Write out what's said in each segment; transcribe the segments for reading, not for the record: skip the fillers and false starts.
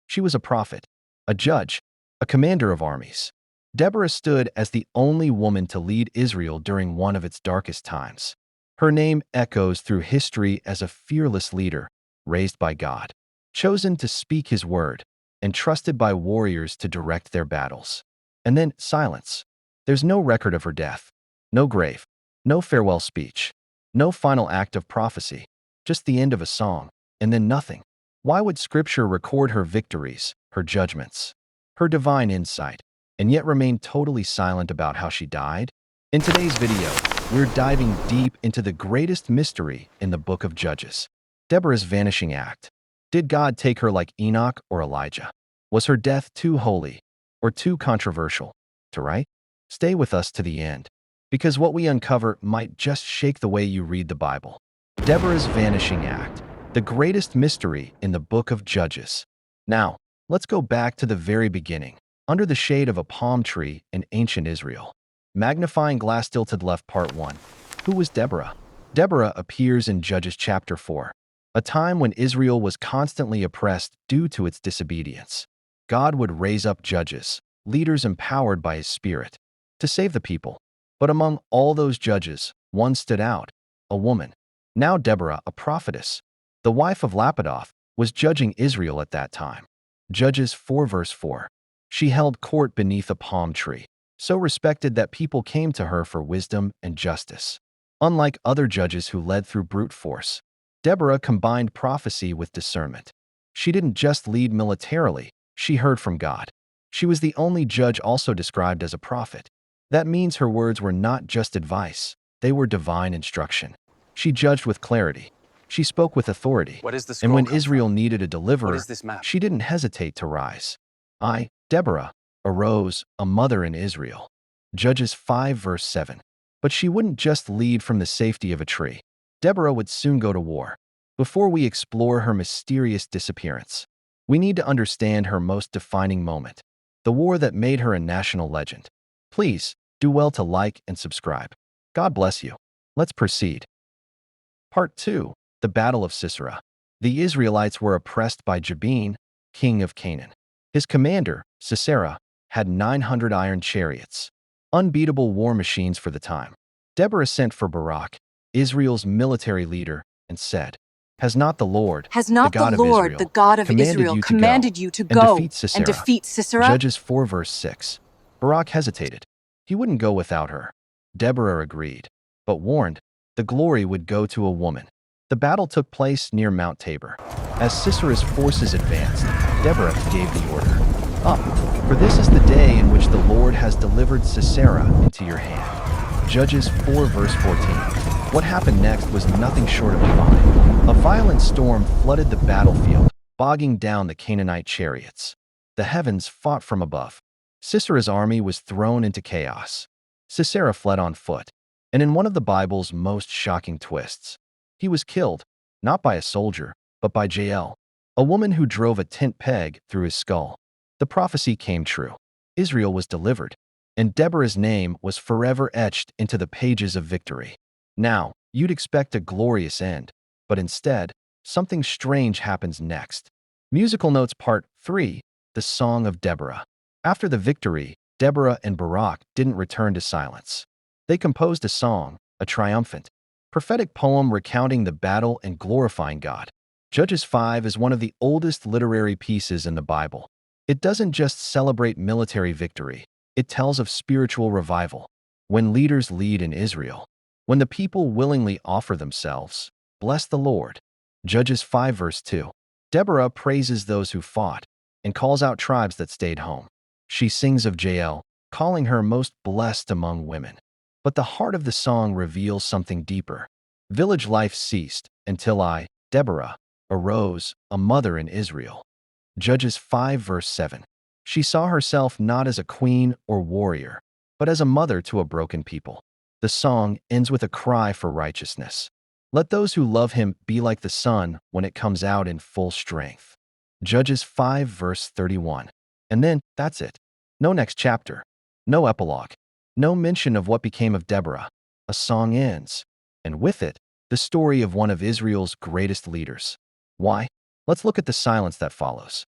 She was a prophet, a judge, a commander of armies. Deborah stood as the only woman to lead Israel during one of its darkest times. Her name echoes through history as a fearless leader, raised by God, chosen to speak His word, and trusted by warriors to direct their battles. And then silence. There's no record of her death, no grave, no farewell speech, no final act of prophecy, just the end of a song, and then nothing. Why would Scripture record her victories, her judgments, her divine insight, and yet remain totally silent about how she died? In today's video, we're diving deep into the greatest mystery in the book of Judges, Deborah's vanishing act. Did God take her like Enoch or Elijah? Was her death too holy or too controversial to write? Stay with us to the end, because what we uncover might just shake the way you read the Bible. Deborah's vanishing act, the greatest mystery in the book of Judges. Now, let's go back to the very beginning, under the shade of a palm tree in ancient Israel. Magnifying glass tilted left part 1. Who was Deborah? Deborah appears in Judges chapter 4, a time when Israel was constantly oppressed due to its disobedience. God would raise up judges, leaders empowered by His Spirit, to save the people. But among all those judges, one stood out, a woman. Now Deborah, a prophetess, the wife of Lapidoth, was judging Israel at that time. Judges 4 verse 4. She held court beneath a palm tree, so respected that people came to her for wisdom and justice. Unlike other judges who led through brute force, Deborah combined prophecy with discernment. She didn't just lead militarily, she heard from God. She was the only judge also described as a prophet. That means her words were not just advice, they were divine instruction. She judged with clarity. She spoke with authority. Where does the And scroll when come Israel from? needed a What deliverer, is this map? she didn't hesitate to rise. I, Deborah, arose, a mother in Israel. Judges 5 verse 7. But she wouldn't just lead from the safety of a tree. Deborah would soon go to war. Before we explore her mysterious disappearance, we need to understand her most defining moment, the war that made her a national legend. Please, do well to like and subscribe. God bless you. Let's proceed. Part 2. The Battle of Sisera. The Israelites were oppressed by Jabin, king of Canaan. His commander, Sisera, had 900 iron chariots, unbeatable war machines for the time. Deborah sent for Barak, Israel's military leader, and said, Has not the Lord, Has the not the God of Lord, Israel, the God of commanded Israel, you to commanded go you to and go defeat Sisera? and defeat Sisera? Judges 4 verse 6. Barak hesitated. He wouldn't go without her. Deborah agreed, but warned, the glory would go to a woman. The battle took place near Mount Tabor. As Sisera's forces advanced, Deborah gave the order, Up, for this is the day in which the Lord has delivered Sisera into your hand. Judges 4 verse 14. What happened next was nothing short of divine. A violent storm flooded the battlefield, bogging down the Canaanite chariots. The heavens fought from above. Sisera's army was thrown into chaos. Sisera fled on foot, and in one of the Bible's most shocking twists, he was killed, not by a soldier, but by Jael, a woman who drove a tent peg through his skull. The prophecy came true. Israel was delivered, and Deborah's name was forever etched into the pages of victory. Now, you'd expect a glorious end, but instead, something strange happens next. Musical Notes Part 3, The Song of Deborah. After the victory, Deborah and Barak didn't return to silence. They composed a song, a triumphant, prophetic poem recounting the battle and glorifying God. Judges 5 is one of the oldest literary pieces in the Bible. It doesn't just celebrate military victory, it tells of spiritual revival. When leaders lead in Israel, when the people willingly offer themselves, bless the Lord. Judges 5 verse 2. Deborah praises those who fought and calls out tribes that stayed home. She sings of Jael, calling her most blessed among women. But the heart of the song reveals something deeper. Village life ceased until I, Deborah, arose, a mother in Israel. Judges 5 verse 7. She saw herself not as a queen or warrior, but as a mother to a broken people. The song ends with a cry for righteousness. Let those who love him be like the sun when it comes out in full strength. Judges 5 verse 31. And then, that's it. No next chapter. No epilogue. No mention of what became of Deborah. A song ends. And with it, the story of one of Israel's greatest leaders. Why? Let's look at the silence that follows.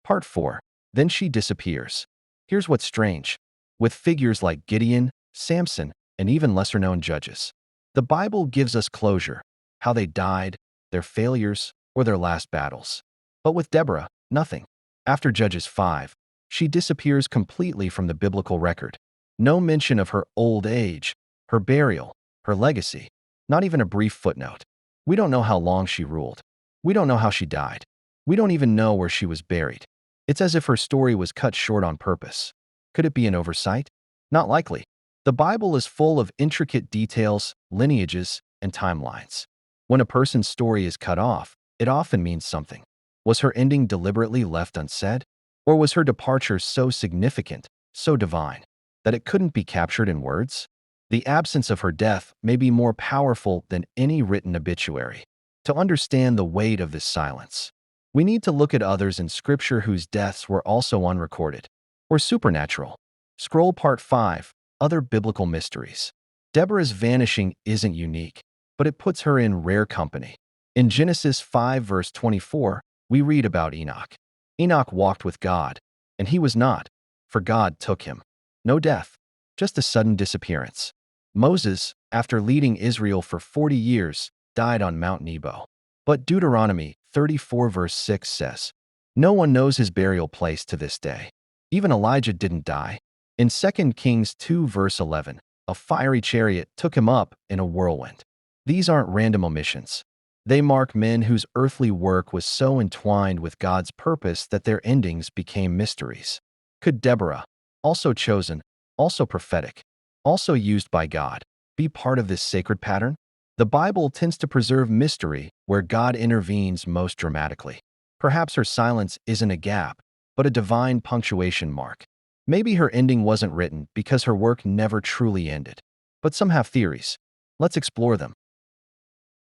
Part 4. Then she disappears. Here's what's strange. With figures like Gideon, Samson, and even lesser-known judges, the Bible gives us closure, how they died, their failures, or their last battles. But with Deborah, nothing. After Judges 5, she disappears completely from the biblical record. No mention of her old age, her burial, her legacy, not even a brief footnote. We don't know how long she ruled. We don't know how she died. We don't even know where she was buried. It's as if her story was cut short on purpose. Could it be an oversight? Not likely. The Bible is full of intricate details, lineages, and timelines. When a person's story is cut off, it often means something. Was her ending deliberately left unsaid? Or was her departure so significant, so divine, that it couldn't be captured in words? The absence of her death may be more powerful than any written obituary. To understand the weight of this silence, we need to look at others in Scripture whose deaths were also unrecorded or supernatural. Scroll Part 5, Other Biblical Mysteries. Deborah's vanishing isn't unique, but it puts her in rare company. In Genesis 5 verse 24, we read about Enoch. Enoch walked with God, and he was not, for God took him. No death, just a sudden disappearance. Moses, after leading Israel for 40 years, died on Mount Nebo. But Deuteronomy 34 verse 6 says, no one knows his burial place to this day. Even Elijah didn't die. In 2 Kings 2 verse 11, a fiery chariot took him up in a whirlwind. These aren't random omissions. They mark men whose earthly work was so entwined with God's purpose that their endings became mysteries. Could Deborah, also chosen, also prophetic, also used by God, be part of this sacred pattern? The Bible tends to preserve mystery where God intervenes most dramatically. Perhaps her silence isn't a gap, but a divine punctuation mark. Maybe her ending wasn't written because her work never truly ended. But some have theories. Let's explore them.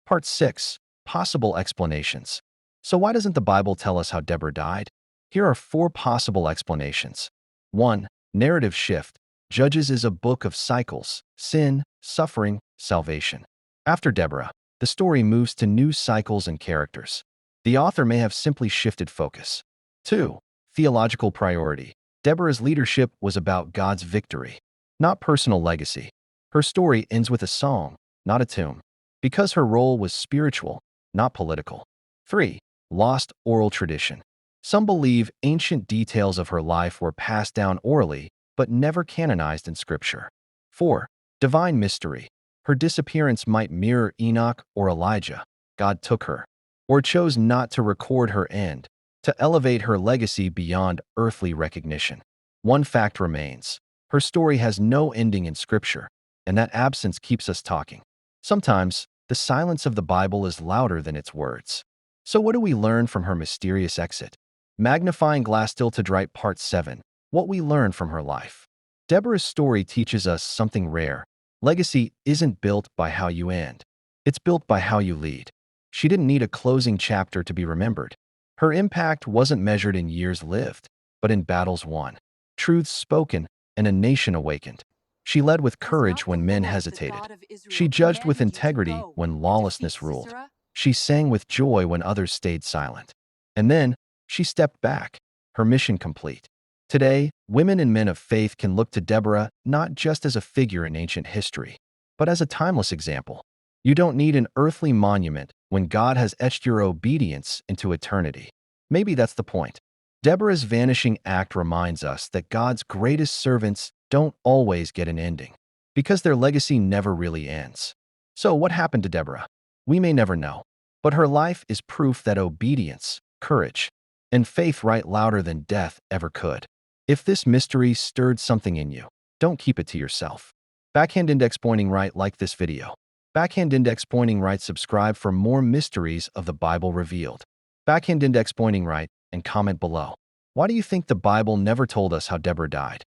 Part 6. Possible explanations. So why doesn't the Bible tell us how Deborah died? Here are 4 possible explanations. 1. Narrative shift. Judges is a book of cycles: sin, suffering, salvation. After Deborah, the story moves to new cycles and characters. The author may have simply shifted focus. 2. Theological priority. Deborah's leadership was about God's victory, not personal legacy. Her story ends with a song, not a tomb, because her role was spiritual, not political. 3. Lost oral tradition. Some believe ancient details of her life were passed down orally, but never canonized in Scripture. 4. Divine mystery. Her disappearance might mirror Enoch or Elijah. God took her, or chose not to record her end, to elevate her legacy beyond earthly recognition. One fact remains. Her story has no ending in Scripture, and that absence keeps us talking. Sometimes, the silence of the Bible is louder than its words. So what do we learn from her mysterious exit? Magnifying Glass Tilted Part 7. What we learn from her life. Deborah's story teaches us something rare. Legacy isn't built by how you end. It's built by how you lead. She didn't need a closing chapter to be remembered. Her impact wasn't measured in years lived, but in battles won, truths spoken, and a nation awakened. She led with courage when men hesitated. She judged with integrity when lawlessness ruled. She sang with joy when others stayed silent. And then, she stepped back, her mission complete. Today, women and men of faith can look to Deborah not just as a figure in ancient history, but as a timeless example. You don't need an earthly monument when God has etched your obedience into eternity. Maybe that's the point. Deborah's vanishing act reminds us that God's greatest servants don't always get an ending, because their legacy never really ends. So what happened to Deborah? We may never know, but her life is proof that obedience, courage, and faith write louder than death ever could. If this mystery stirred something in you, don't keep it to yourself. Backhand index pointing right, like this video. Backhand index pointing right, subscribe for more mysteries of the Bible revealed. Backhand index pointing right, and comment below. Why do you think the Bible never told us how Deborah died?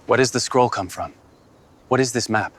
Where does the scroll come from? What is this map?